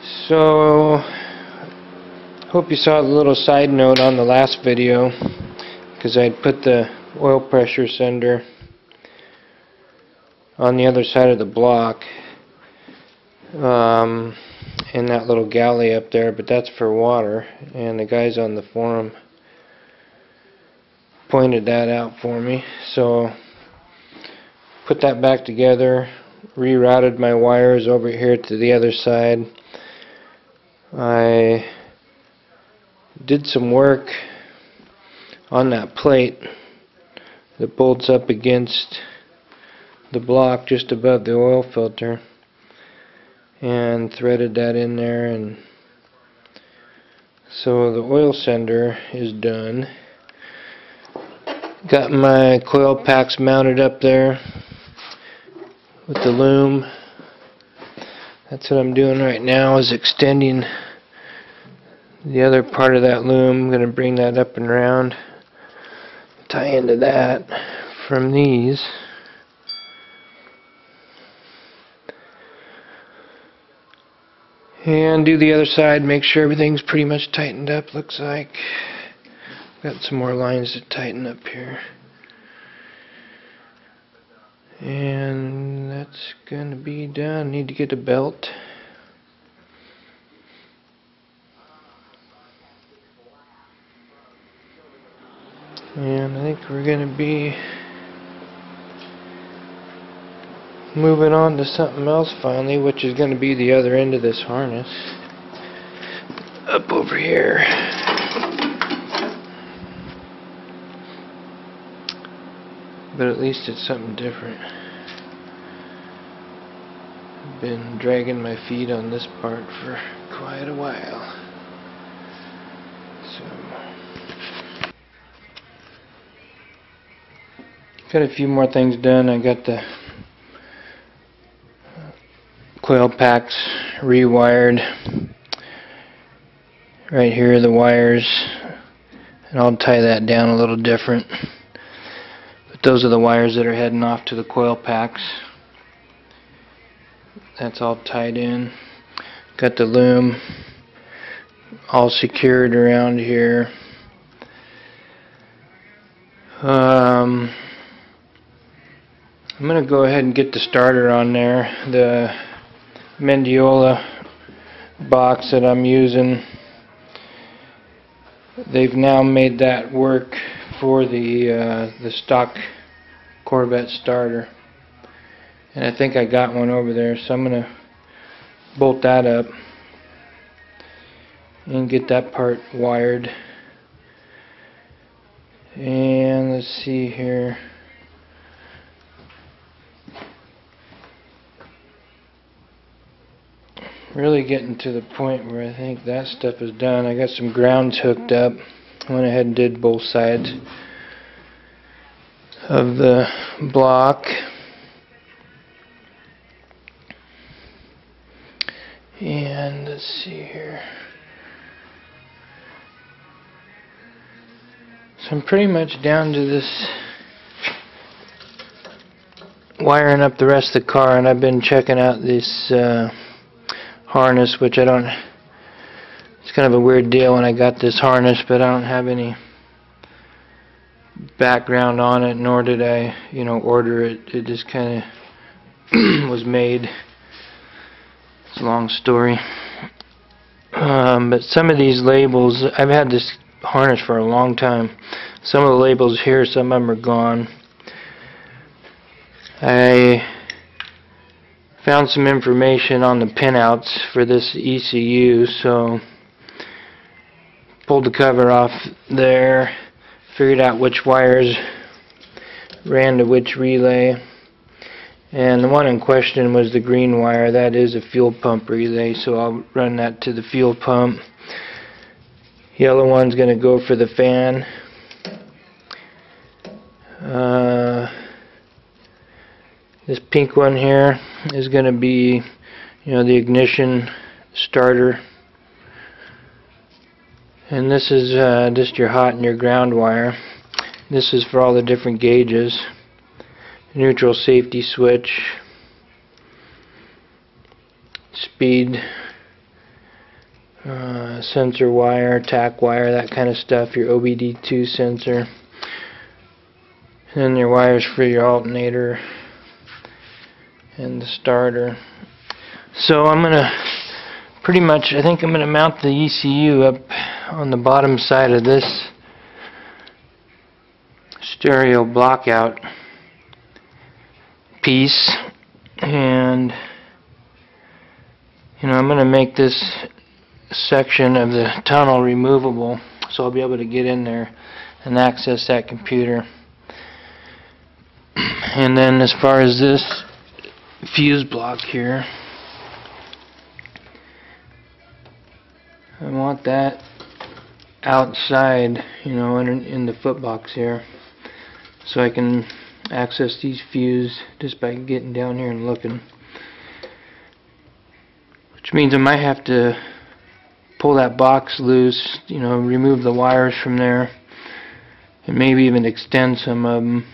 So, hope you saw the little side note on the last video, because I put the oil pressure sender on the other side of the block in that little galley up there, but that's for water, and the guys on the forum pointed that out for me. So put that back together, rerouted my wires over here to the other side. I did some work on that plate that bolts up against the block just above the oil filter, and threaded that in there, and so the oil sender is done. Got my coil packs mounted up there with the loom. That's what I'm doing right now, is extending the other part of that loom. I'm going to bring that up and around, tie into that from these. And do the other side, make sure everything's pretty much tightened up, looks like. Got some more lines to tighten up here. And that's gonna be done. Need to get a belt. And I think we're gonna be moving on to something else finally, which is going to be the other end of this harness up over here. But at least it's something different. I've been dragging my feet on this part for quite a while. So got a few more things done. I got the coil packs rewired. Right here are the wires, and I'll tie that down a little different. But those are the wires that are heading off to the coil packs. That's all tied in. Got the loom all secured around here. I'm going to go ahead and get the starter on there. The Mendiola box that I'm using, they've now made that work for the stock Corvette starter, and I think I got one over there, so I'm gonna bolt that up and get that part wired. And let's see here. Really getting to the point where I think that stuff is done. I got some grounds hooked up. Went ahead and did both sides of the block. And let's see here. So I'm pretty much down to this wiring up the rest of the car, and I've been checking out this harness, which I don't, it's kind of a weird deal when I got this harness, but I don't have any background on it, nor did I, order it. It just kind of was made. It's a long story. But some of these labels, I've had this harness for a long time. Some of the labels here, some of them are gone. I found some information on the pinouts for this ECU, so pulled the cover off there, figured out which wires ran to which relay, and the one in question was the green wire. That is a fuel pump relay, so I'll run that to the fuel pump. Yellow one's going to go for the fan. This pink one here is going to be, the ignition starter. And this is just your hot and your ground wire. This is for all the different gauges. Neutral safety switch, speed, sensor wire, tack wire, that kind of stuff, your OBD2 sensor, and your wires for your alternator and the starter. So I'm gonna pretty much, I think I'm gonna mount the ECU up on the bottom side of this stereo blockout piece, and I'm gonna make this section of the tunnel removable, so I'll be able to get in there and access that computer. And then as far as this fuse block here, I want that outside, in the foot box here, so I can access these fuses just by getting down here and looking. Which means I might have to pull that box loose, remove the wires from there, and maybe even extend some of them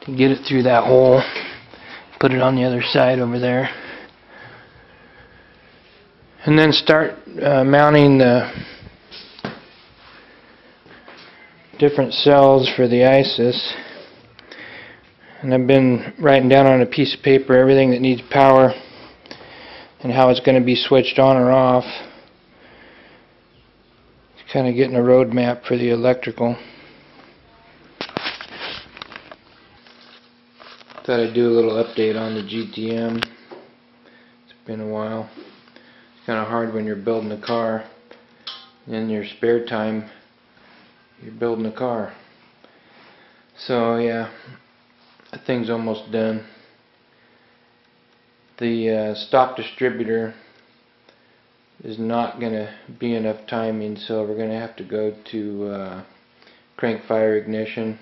to get it through that hole, put it on the other side over there, and then start mounting the different cells for the ISIS. And I've been writing down on a piece of paper everything that needs power and how it's going to be switched on or off. Kind of getting a roadmap for the electrical. Thought I'd do a little update on the GTM. It's been a while. It's kind of hard when you're building a car. In your spare time, you're building a car. So yeah, that thing's almost done. The stock distributor is not going to be enough timing, so we're going to have to go to crank fire ignition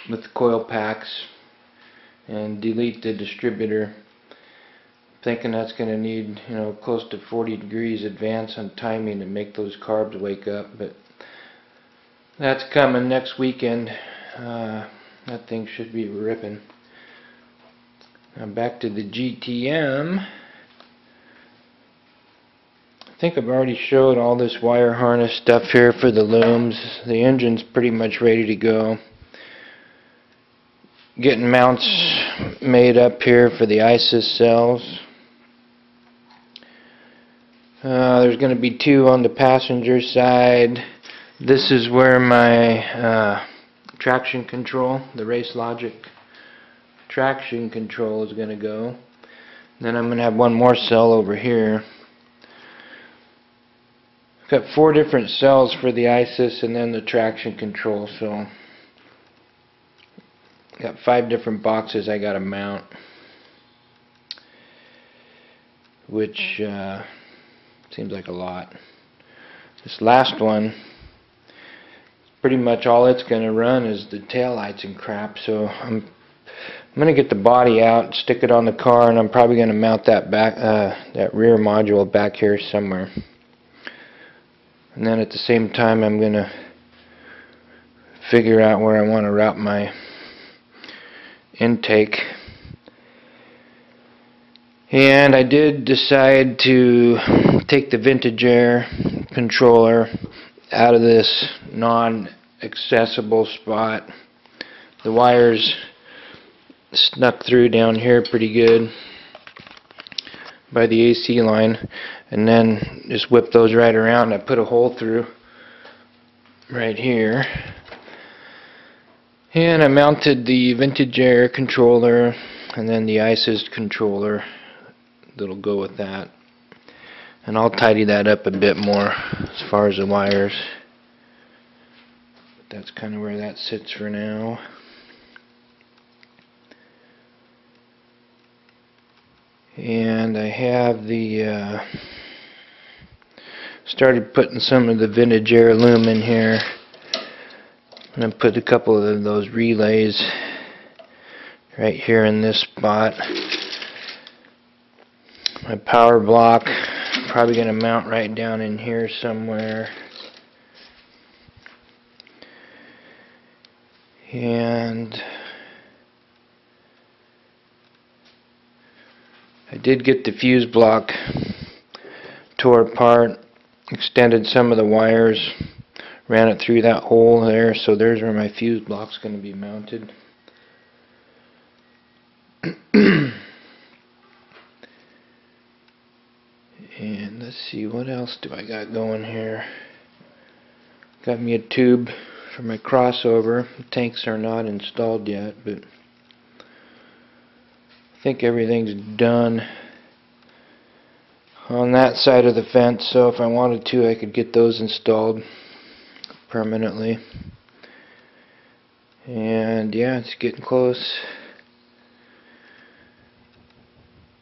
with the coil packs and delete the distributor. Thinking that's going to need close to 40 degrees advance on timing to make those carbs wake up, but that's coming next weekend. That thing should be ripping. Now back to the GTM. I think I've already showed all this wire harness stuff here for the looms. The engine's pretty much ready to go. Getting mounts made up here for the ISIS cells. There's going to be 2 on the passenger side. This is where my traction control, the Race Logic traction control, is going to go. Then I'm going to have one more cell over here. Got 4 different cells for the ISIS and then the traction control, so got 5 different boxes I got to mount, which seems like a lot. This last one, pretty much all it's going to run is the tail lights and crap, so I'm going to get the body out, stick it on the car, and I'm probably going to mount that back, that rear module back here somewhere. And then at the same time I'm going to figure out where I want to route my intake. And I did decide to take the Vintage Air controller out of this non-accessible spot. The wires snuck through down here pretty good by the AC line, and then just whip those right around. I put a hole through right here, and I mounted the Vintage Air controller and then the ISIS controller that'll go with that, and I'll tidy that up a bit more as far as the wires, but that's kind of where that sits for now. And I have the started putting some of the Vintage Air loom in here, and I put a couple of those relays right here in this spot. My power block, probably going to mount right down in here somewhere. And I did get the fuse block tore apart, extended some of the wires, ran it through that hole there, so there's where my fuse block's going to be mounted. And let's see, what else do I got going here? Got me a tube for my crossover. The tanks are not installed yet, but I think everything's done on that side of the fence, so if I wanted to I could get those installed permanently. And yeah, it's getting close.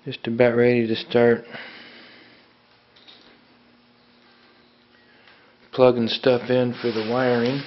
Just about ready to start plugging stuff in for the wiring.